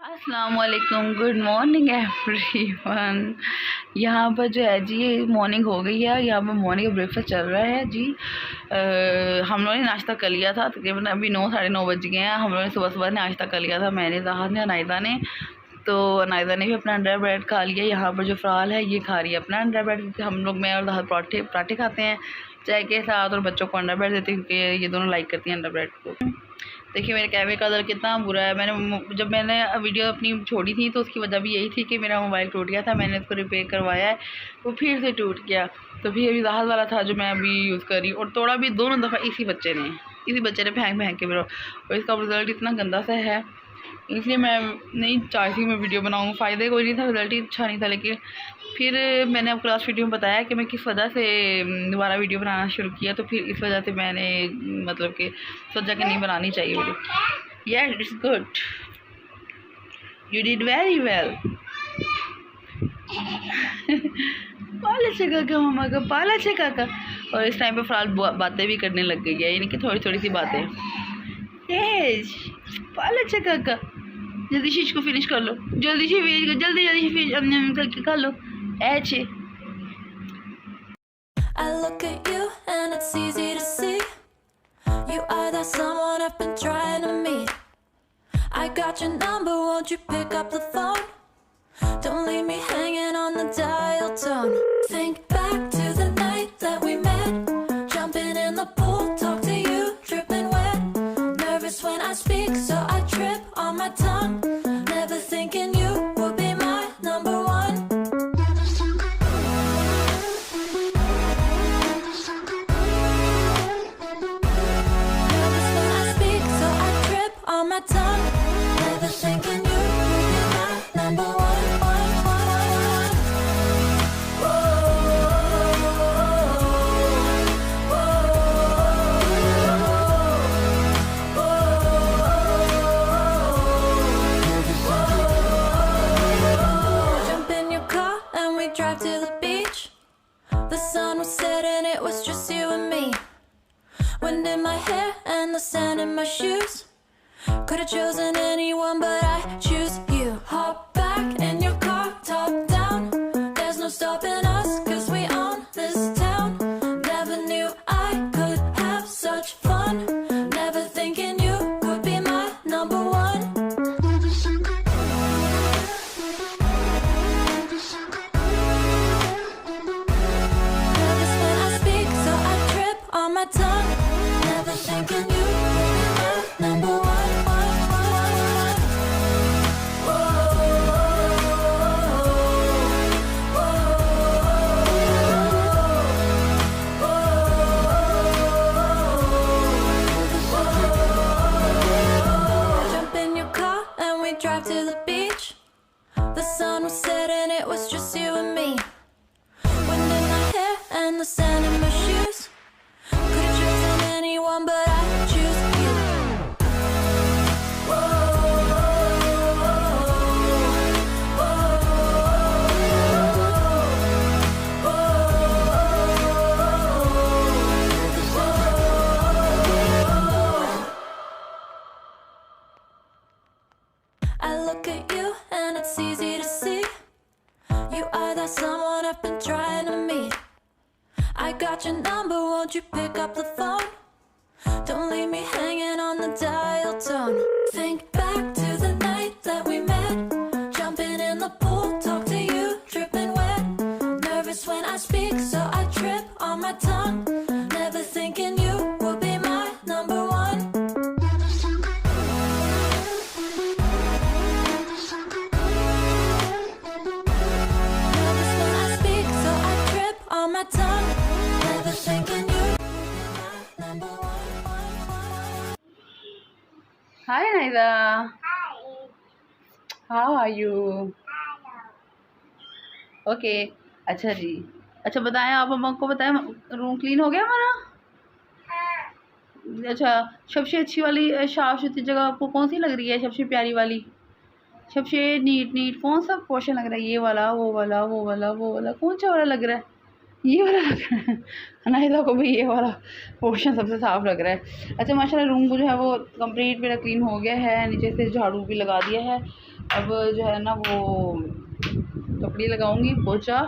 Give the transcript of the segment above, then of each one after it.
अस्सलामुअलैकुम, good morning everyone. यहाँ पर जो है जी ये मॉर्निंग हो गई है। यहाँ पर मॉर्निंग का ब्रेकफास्ट चल रहा है जी। हम लोगों ने नाश्ता कर लिया था, तकरीबन अभी 9 साढ़े 9 बज गए हैं। हम लोगों ने सुबह सुबह नाश्ता कर लिया था, मैंने, जहाज ने, अनायदा ने। तो अनायदा ने भी अपना अंडा ब्रेड खा लिया। यहाँ पर जो फ़राल है ये खा रही है अपना अंडा ब्रेड, क्योंकि हम लोग, मैं और जहाज पराठे खाते हैं चाय के साथ, और बच्चों को अंडा ब्रेड देते हैं क्योंकि ये दोनों लाइक करती हैं अंडा ब्रेड को। देखिए मेरे कैमरे का कलर कितना बुरा है। जब मैंने वीडियो अपनी छोड़ी थी तो उसकी वजह भी यही थी कि मेरा मोबाइल टूट गया था। मैंने उसको रिपेयर करवाया है, वो फिर से टूट गया। तो फिर अभी जहाज वाला था जो मैं अभी यूज़ कर रही हूँ, और तोड़ा भी दोनों दफ़ा इसी बच्चे ने फेंक के मेरा, और इसका रिज़ल्ट इतना गंदा सा है, इसलिए मैं नहीं चाहती मैं वीडियो बनाऊँ। फ़ायदे कोई नहीं था, रिज़ल्ट ही अच्छा नहीं था। लेकिन फिर मैंने अब क्लास वीडियो में बताया कि मैं किस वजह से दोबारा वीडियो बनाना शुरू किया। तो फिर इस वजह से मैंने मतलब कि सोचा कि नहीं बनानी चाहिए video. Yes, it's good, you did very well. पाला छे काका, मामा का पाला छे काका। और इस टाइम पे फ़िलहाल बातें भी करने लग गई है, यानी कि थोड़ी थोड़ी सी बातें। यस, पाला छे काका, जल्दी से इसको फिनिश कर लो, जल्दी से फिनिश कर लो। ऐसे I look at you and it's easy to see you are that someone I've been trying to meet. I got your number, won't you pick up the phone? Don't leave me hanging on the dial tone. Think back to the night that we met, jumping in the pool, talk to you, dripping wet. Nervous when I speak, so I trip on my tongue. Never thinking you would be my number one. Nervous when I speak, so I trip on my tongue. Never thinking you would be my number one. Drive to the beach, the sun was setting, it was just you and me. Wind in my hair and the sand in my shoes. Could've chosen anyone but I choose you. Hop back in your car, top down. There's no stopping us, cause we own this town. Never knew I could have such fun. Never thinking you could be my number one. On my tongue, never thinking you would be my number one. Jump in your car and we drive to the beach. The sun was setting, it was just you and me. Wind in my hair and the sand in my shoes. Could've chosen anyone, but I choose you. I look at you and it's easy to see you are that someone I've been trying to meet. I got your number, won't you pick up the phone? Don't leave me hanging on the dial tone. Think back to the night that we met, jumping in the pool, talk to you, dripping wet. Nervous when I speak, so I trip on my tongue. Never thinking you would be my number one. Nervous when I speak, so I trip on my tongue. Never thinking you would be my number one. Hi Naida. Hi. How are you? Okay अच्छा जी। अच्छा बताएं, आप अम्मा को बताएं, room clean हो गया हमारा? अच्छा, सबसे अच्छी वाली साफ सुथरी जगह आपको कौन सी लग रही है? सबसे प्यारी वाली, सबसे नीट कौन सा पोर्शन लग रहा है? ये वाला, वो वाला, वो वाला, वो वाला, कौन सा वाला लग रहा है? ये वाला लग रहा है। अनायदा को भी ये वाला पोर्शन सबसे साफ़ लग रहा है। अच्छा माशाल्लाह रूम को जो है वो कंप्लीट मेरा क्लीन हो गया है, नीचे से झाड़ू भी लगा दिया है। अब जो है ना वो कपड़े लगाऊंगी, पोछा।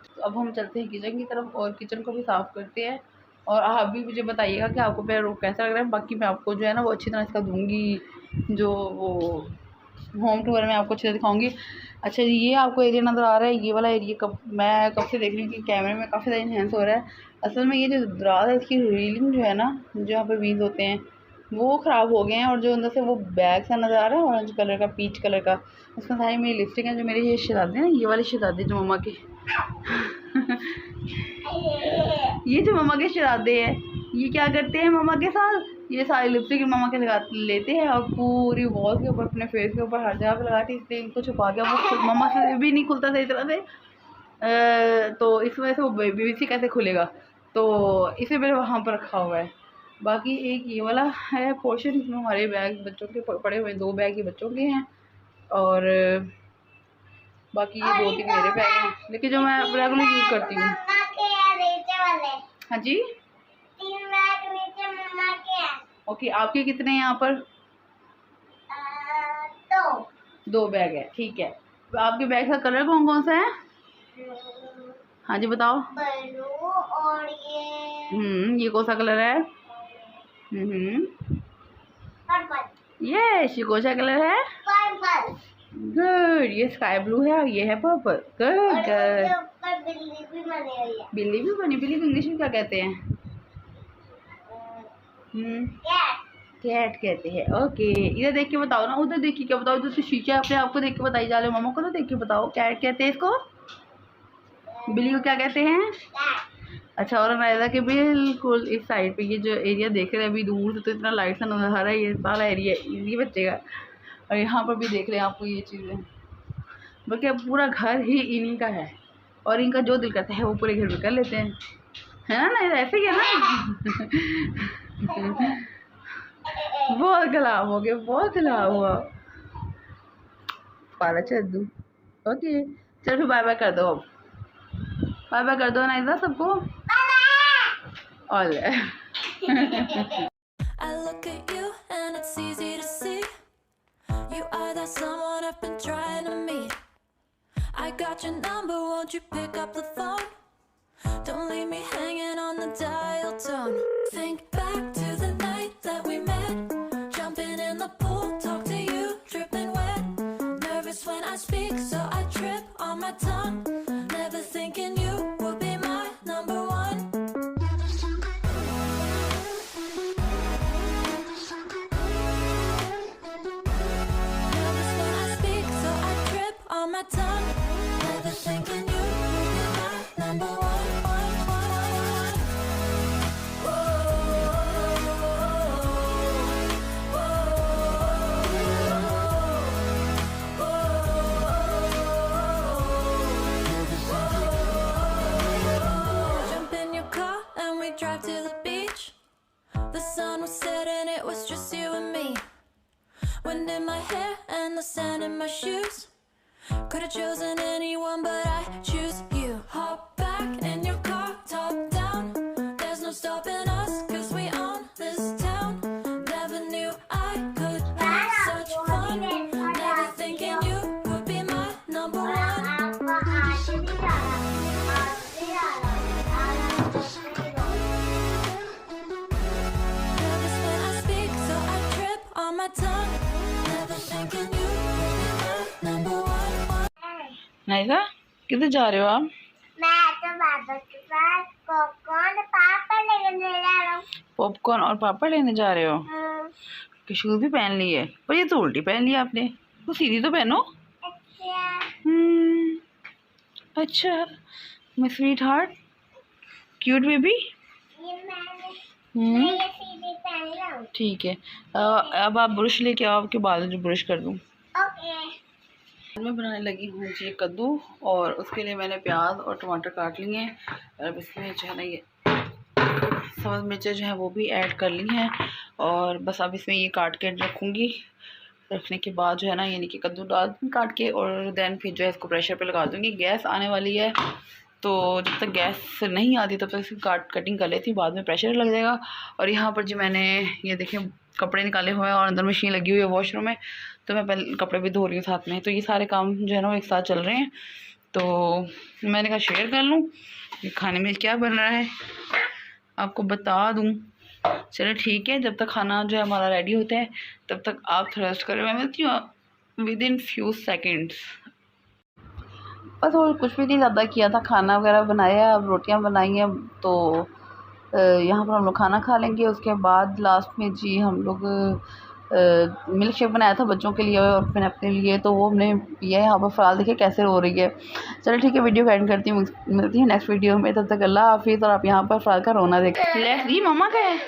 तो अब हम चलते हैं किचन की तरफ और किचन को भी साफ़ करते हैं। और आप भी मुझे बताइएगा कि आपको मेरा रुख कैसा लग रहा है। बाकी मैं आपको जो है ना वो अच्छी तरह इसका दूँगी, जो वो होम टूर में आपको अच्छे से दिखाऊंगी। अच्छा जी, ये आपको एरिया नज़र आ रहा है, ये वाला एरिया मैं कब से देख रही हूँ कि कैमरे में काफ़ी ज़्यादा इन्हेंस हो रहा है। असल में ये जो दराज है इसकी रीलिंग जो है ना, जो यहाँ पे व्हील्स होते हैं वो ख़राब हो गए हैं, और जो अंदर से वो बैग सा नज़र आ रहा है ऑरेंज कलर का, पीच कलर का, उसमें सारी मेरी लिपस्टिक है। जो मेरी ये शहज़ादी है ना, ये वाली शहज़ादी जो मम्मा की ये जो मम्मा के शहज़ादे हैं, ये क्या करते हैं मम्मा के साथ, ये सारी लिपस्टिक मम्मा के लगा लेते हैं और पूरी वॉल के ऊपर, अपने फेस के ऊपर हर जगह पे लगाते हैं, इसलिए इनको छुपा के वो मम्मा से भी नहीं खुलता सही तरह से। तो इस वजह से वो BBC कैसे खुलेगा, तो इसे मैंने वहाँ पर रखा हुआ है। बाकी एक ये वाला है पोर्शन, इसमें हमारे बैग बच्चों के पड़े हुए हैं, 2 बैग ये बच्चों के हैं और बाकी ये 2-3 मेरे बैग हैं, लेकिन जो मैं रेगुलर यूज़ करती हूँ। हाँ जी, 3 बैग नीचे मम्मा के हैं। ओके, आपके कितने हैं यहाँ पर? 2 बैग है, ठीक है। आपके बैग का कलर कौन कौन सा है? हाँ जी बताओ। ब्लू और ये कौन सा कलर है? पर्पल। ये कौन सा कलर है? पर्पल। गुड, ये स्काई ब्लू है और ये है पर्पल। Good good. ऊपर बिल्ली भी बनी हुई है। बिल्ली भी बनी? बिल्ली को इंग्लिश में क्या कहते हैं? कैट कहते हैं। ओके, इधर देख के बताओ ना, उधर देख के क्या बताओ, उधर से शीशा अपने आप को देख के बताई जा रहे हो, मम्मा को तो देख के बताओ। कैट कहते हैं इसको, बिल्ली को क्या कहते हैं? अच्छा, और नायदा के बिल्कुल इस साइड पे ये जो एरिया देख रहे हैं अभी दूर से, तो इतना लाइट सा नजर आ रहा है, ये सारा एरिया इजी बच्चे का। और यहाँ पर भी देख रहे हैं आपको ये चीज़ें, बल्कि अब पूरा घर ही इन्हीं का है, और इनका जो दिल करता है वो पूरे घर में कर लेते हैं, है ना? ऐसे ही है ना। बहुत गलाब हो गया, बहुत गलाब हुआ पारा चद्दू। ओके, चल फिर बाय बाय कर दो, अब बाय बाय कर दो ना इधर सबको। All I look at you and it's easy to see you are that someone I've been trying to meet. I got your number, won't you pick up the phone? Don't leave me hanging on the dial tone. Think back to the night that we met, jumping in the pool, talk to you, dripping wet. Nervous when I speak, so I trip on my tongue. Never thinking you would be my number one. Nervous when I speak, so I trip on my tongue. Never thinking you would be my number one. Jump in your car and we drive to the beach. The sun was setting, it was just you and me. Wind in my hair and the sand in my shoes. Could have chosen anyone, but I choose you. Hop back in your car, top down. There's no stopping us, cause we own this town. Never knew I could have such fun. Never thinking you would be my number one. Nervous when I speak, so I trip on my tongue. Never thinking you would be my number one. नाइजा, किधर जा रहे हो आप? मैं तो बाबा के पास popcorn पापड़ लेने जा रहा हूँ। पॉपकॉर्न और पापड़ लेने जा रहे हो? कि शूज भी पहन लिए, पर ये तो उल्टी पहन लिया आपने, तो सीधी तो पहनो। अच्छा, my sweet heart, cute baby. मैं ये सीधी पहन रहा हूँ। ठीक है, अब आप ब्रश लेके आओ, आपके बाल जो ब्रश कर दूँ। ओके। मैं बनाने लगी हूँ जी कद्दू, और उसके लिए मैंने प्याज और टमाटर काट लिए हैं, और अब इसमें जो है ना ये सब्ज़ मिर्चें जो हैं वो भी ऐड कर ली हैं, और बस अब इसमें ये काट के रखूँगी। रखने के बाद जो है ना यानी कि कद्दू डाल काट के, और देन फिर जो है इसको प्रेशर पे लगा दूँगी। गैस आने वाली है, तो जब तक गैस नहीं आती तब तक इसकी कटिंग कर लेती हूँ, बाद में प्रेशर लग जाएगा। और यहाँ पर जी मैंने ये देखें कपड़े निकाले हुए हैं और अंदर मशीन लगी हुई है वॉशरूम में, तो मैं पहले कपड़े भी धो रही हूँ साथ में। तो ये सारे काम जो है ना वो एक साथ चल रहे हैं, तो मैंने कहा शेयर कर लूँ ये खाने में क्या बन रहा है, आपको बता दूँ। चलो ठीक है, जब तक खाना जो है हमारा रेडी होता है तब तक आप रेस्ट करें, मैं मिलती हूँ विद इन फ्यू सेकेंड्स। बस और कुछ भी नहीं ज़्यादा किया था, खाना वगैरह बनाया, अब रोटियां बनाई हैं, तो यहाँ पर हम लोग खाना खा लेंगे। उसके बाद लास्ट में जी हम लोग मिल्क शेक बनाया था बच्चों के लिए और मैंने अपने लिए, तो वो हमने पिया है। यहाँ पर फ़िलहाल देखिए कैसे रो रही है। चलो ठीक है, वीडियो को एंड करती हूँ, मिलती है नेक्स्ट वीडियो में, तब तक अल्लाह हाफिज़। और आप यहाँ पर फ़िलहाल का रोना देखें। लेट्स जी मम्मा का है